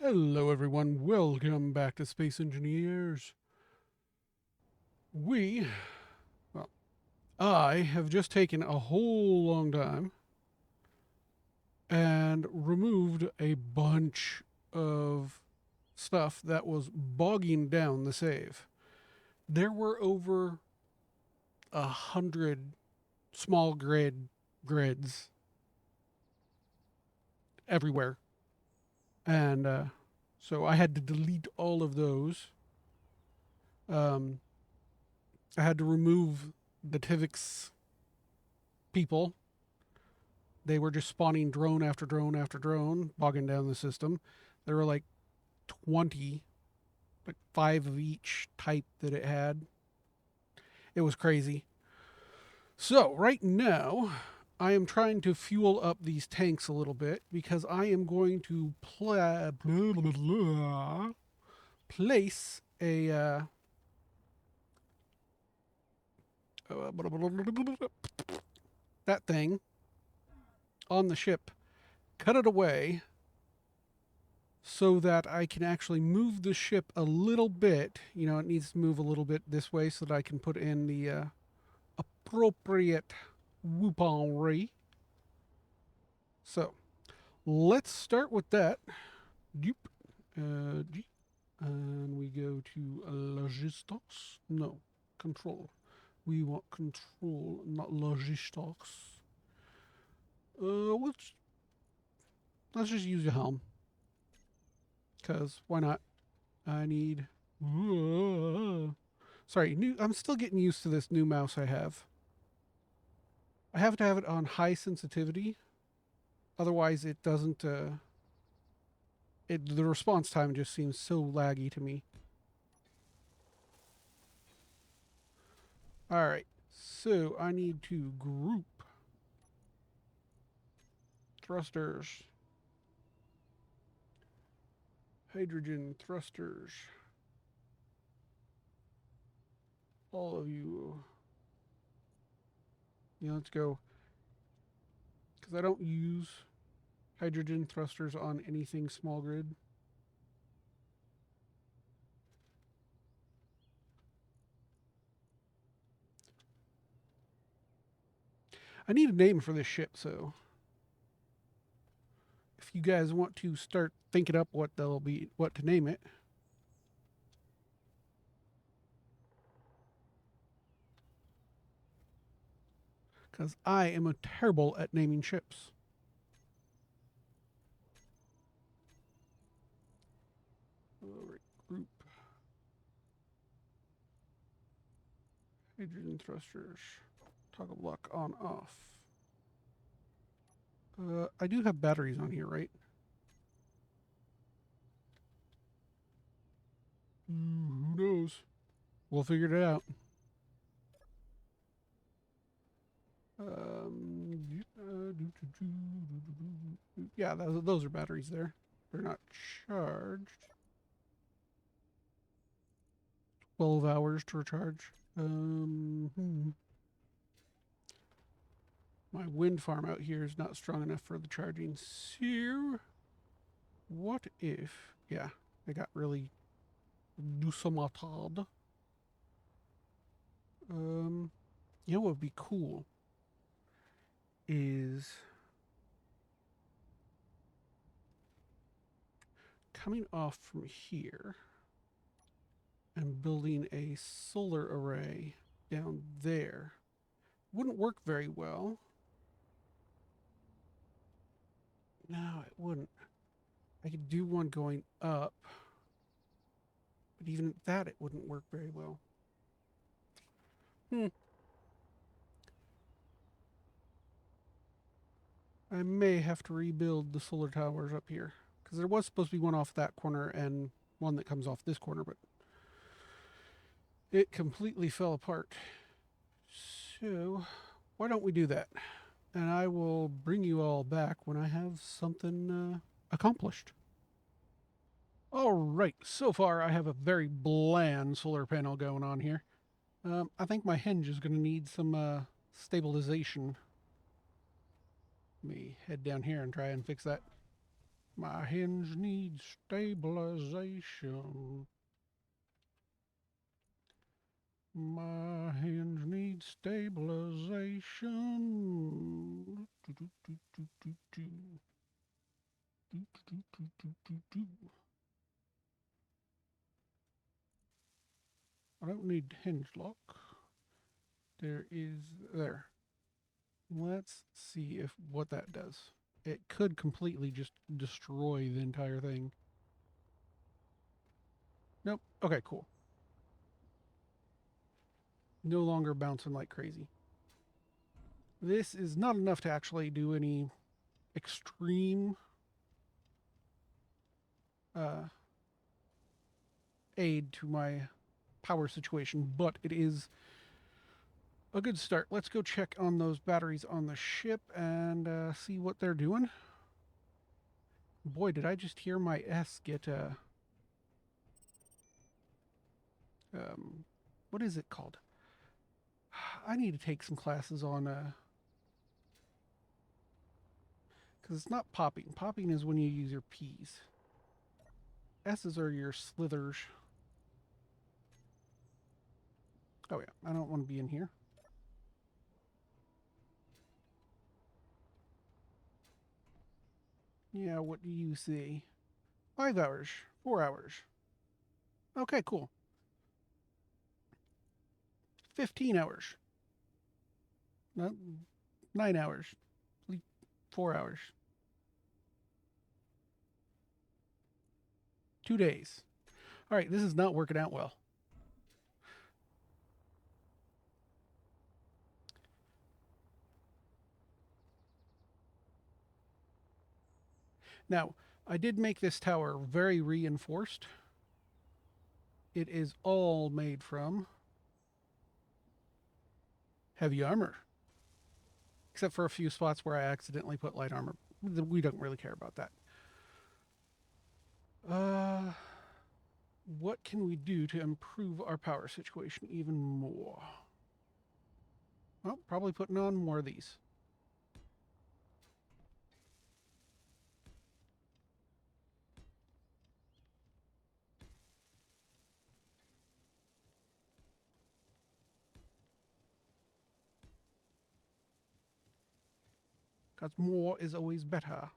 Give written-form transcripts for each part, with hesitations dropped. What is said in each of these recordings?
Hello, everyone. Welcome back to Space Engineers. We, well, I have just taken a whole long time and removed a bunch of stuff that was bogging down the save. There were over 100 small grids everywhere, and so I had to delete all of those. Um, I had to remove the Tivix people. They were just spawning drone after drone after drone, bogging down the system. There were like 20, like 5 of each type that it had. It was crazy. So, right now, I am trying to fuel up these tanks a little bit because I am going to place that thing on the ship, cut it away, so that I can actually move the ship a little bit. You know, it needs to move a little bit this way so that I can put in the appropriate weaponry. So let's start with that. And we go to logistics. No, control. We want control, not logistics. Let's just use the helm, cause why not? I need. Sorry, I'm still getting used to this new mouse I have. I have to have it on high sensitivity, otherwise it doesn't. The response time just seems so laggy to me. All right, so I need to group thrusters, hydrogen thrusters. All of you. Yeah, let's go. Because I don't use hydrogen thrusters on anything small grid. I need a name for this ship, so if you guys want to start thinking up what to name it. Because I am a terrible at naming ships. All right, group. Hydrogen thrusters. Toggle block on off. I do have batteries on here, right? Who knows? We'll figure it out. Yeah, those are batteries there. They're not charged. 12 hours to recharge. My wind farm out here is not strong enough for the charging. So, what if... Yeah, I got really doucementade. You know what would be cool is coming off from here and building a solar array down there. Wouldn't work very well. No, it wouldn't. I could do one going up, but even at that, it wouldn't work very well. I may have to rebuild the solar towers up here, because there was supposed to be one off that corner and one that comes off this corner, but it completely fell apart. So, why don't we do that? And I will bring you all back when I have something accomplished. All right, so far I have a very bland solar panel going on here. I think my hinge is going to need some stabilization. Let me head down here and try and fix that. My hinge needs stabilization. My hinge needs stabilization. I don't need hinge lock. There is there. Let's see if what that does. It could completely just destroy the entire thing. Nope. Okay, cool. No longer bouncing like crazy. This is not enough to actually do any extreme aid to my power situation, but it is a good start. Let's go check on those batteries on the ship and see what they're doing. Boy, did I just hear my S get what is it called? I need to take some classes on because it's not popping. Popping is when you use your P's. S's are your slithers. Oh yeah, I don't want to be in here. Yeah, what do you say? 5 hours, 4 hours. Okay, cool. 15 hours. No, 9 hours. 4 hours. 2 days. All right, this is not working out well. Now, I did make this tower very reinforced. It is all made from heavy armor, except for a few spots where I accidentally put light armor. We don't really care about that. What can we do to improve our power situation even more? Well, probably putting on more of these. Because more is always better.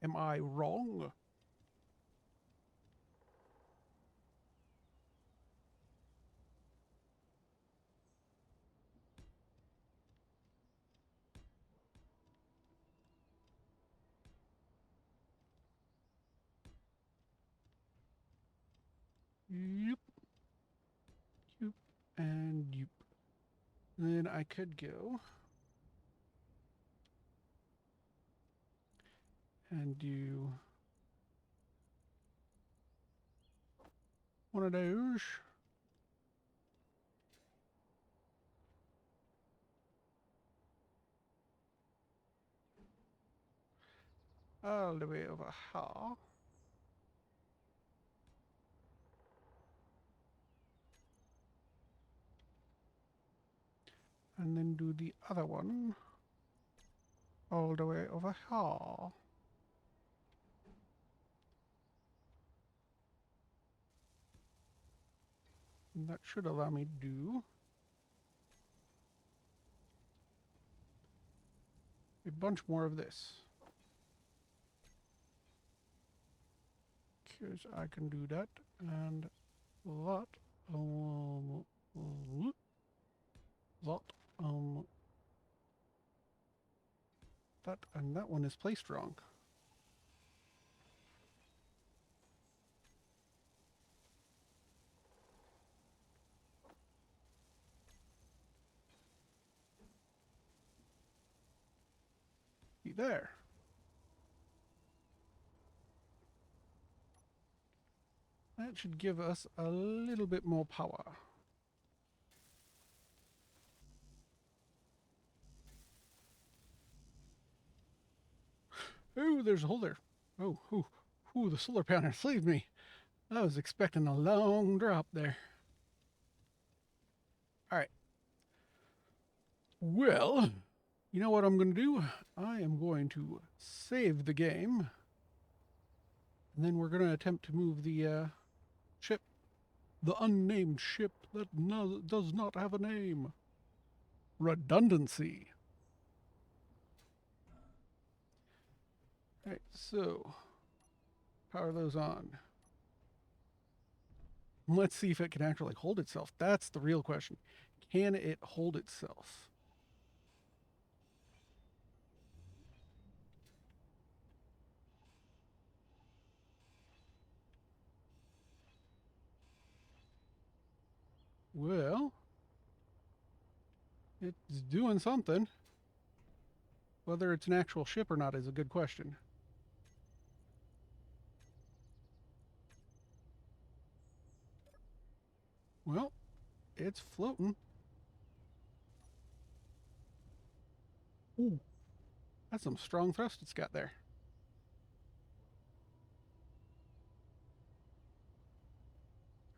Am I wrong? Yep. Yep. And yep. Then I could go and do one of those. All the way over here. And then do the other one all the way over here. And that should allow me to do a bunch more of this. Because I can do that and that. That. That and that one is placed wrong. There. That should give us a little bit more power. Oh, there's a hole there. Oh, the solar panel saved me. I was expecting a long drop there. All right. Well, you know what I'm going to do? I am going to save the game And then we're going to attempt to move the ship. The unnamed ship that does not have a name. Redundancy. All right, so power those on. Let's see if it can actually hold itself. That's the real question. Can it hold itself? Well, it's doing something. Whether it's an actual ship or not is a good question. Well, it's floating. Ooh, that's some strong thrust it's got there.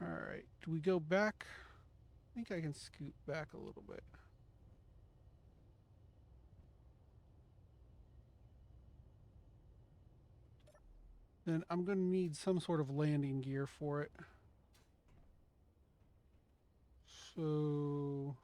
All right, do we go back? I think I can scoot back a little bit. Then I'm going to need some sort of landing gear for it. So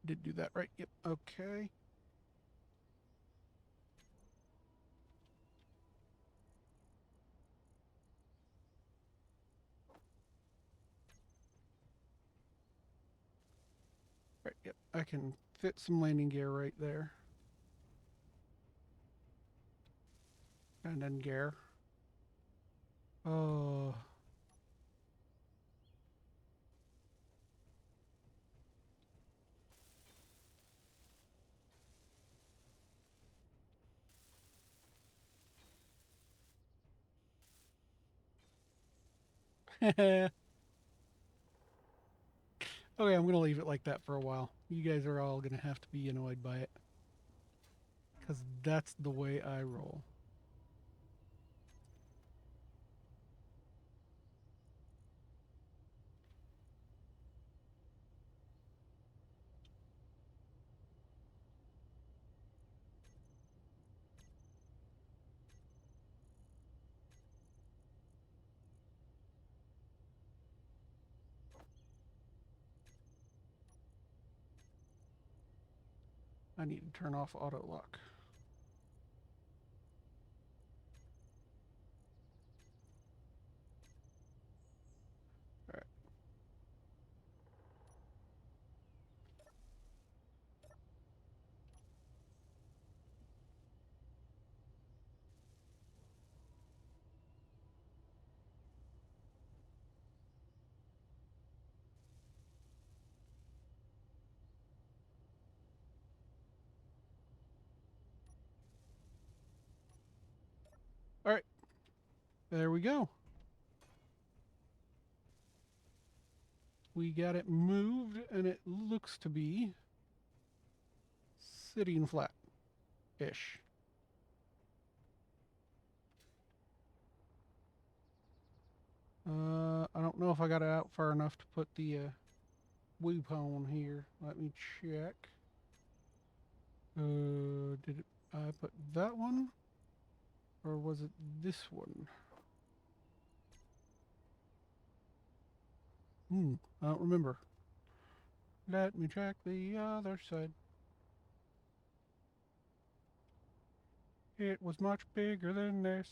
did do that right. Yep. Okay. Right. Yep. I can fit some landing gear right there. And then gear. Oh. Okay, I'm going to leave it like that for a while. You guys are all going to have to be annoyed by it. Because that's the way I roll. I need to turn off auto lock. All right. All right. There we go. We got it moved, and it looks to be sitting flat-ish. I don't know if I got it out far enough to put the Woopone here. Let me check. Did I put that one? Or was it this one? I don't remember. Let me check the other side. It was much bigger than this.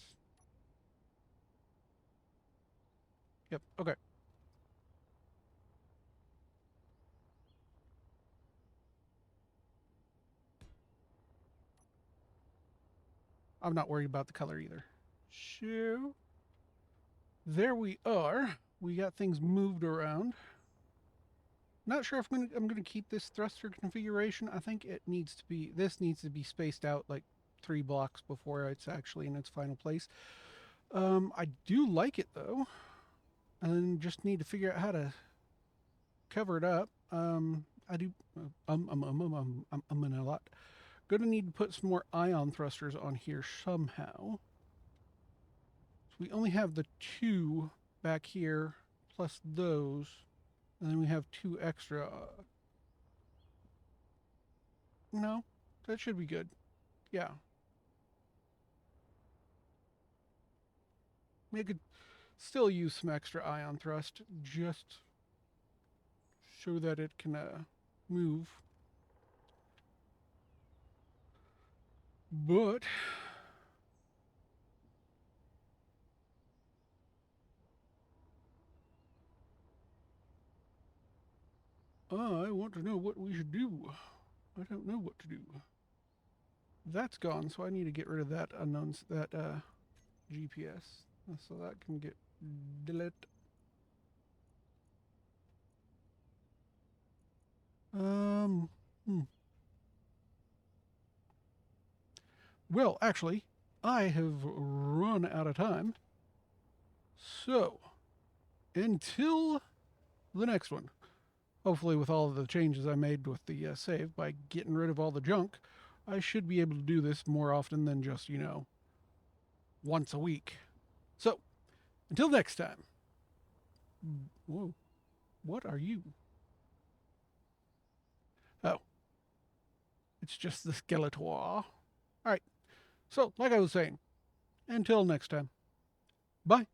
Yep, okay. I'm not worried about the color either. So, there we are. We got things moved around. Not sure if I'm gonna keep this thruster configuration. I think this needs to be spaced out like 3 blocks before it's actually in its final place. I do like it though, and just need to figure out how to cover it up. I do. I'm in a lot. Gonna need to put some more ion thrusters on here somehow. So we only have the 2 back here, plus those. And then we have 2 extra. No, that should be good. Yeah. We could still use some extra ion thrust, just show that it can move. But I want to know what we should do. I don't know what to do. That's gone, so I need to get rid of that unknown, that GPS, so that can get deleted. Hmm. Well, actually, I have run out of time. So, until the next one, hopefully with all of the changes I made with the save, by getting rid of all the junk, I should be able to do this more often than just, once a week. So, until next time. Whoa, what are you? Oh, it's just the Skeletor. All right. So, like I was saying, until next time. Bye.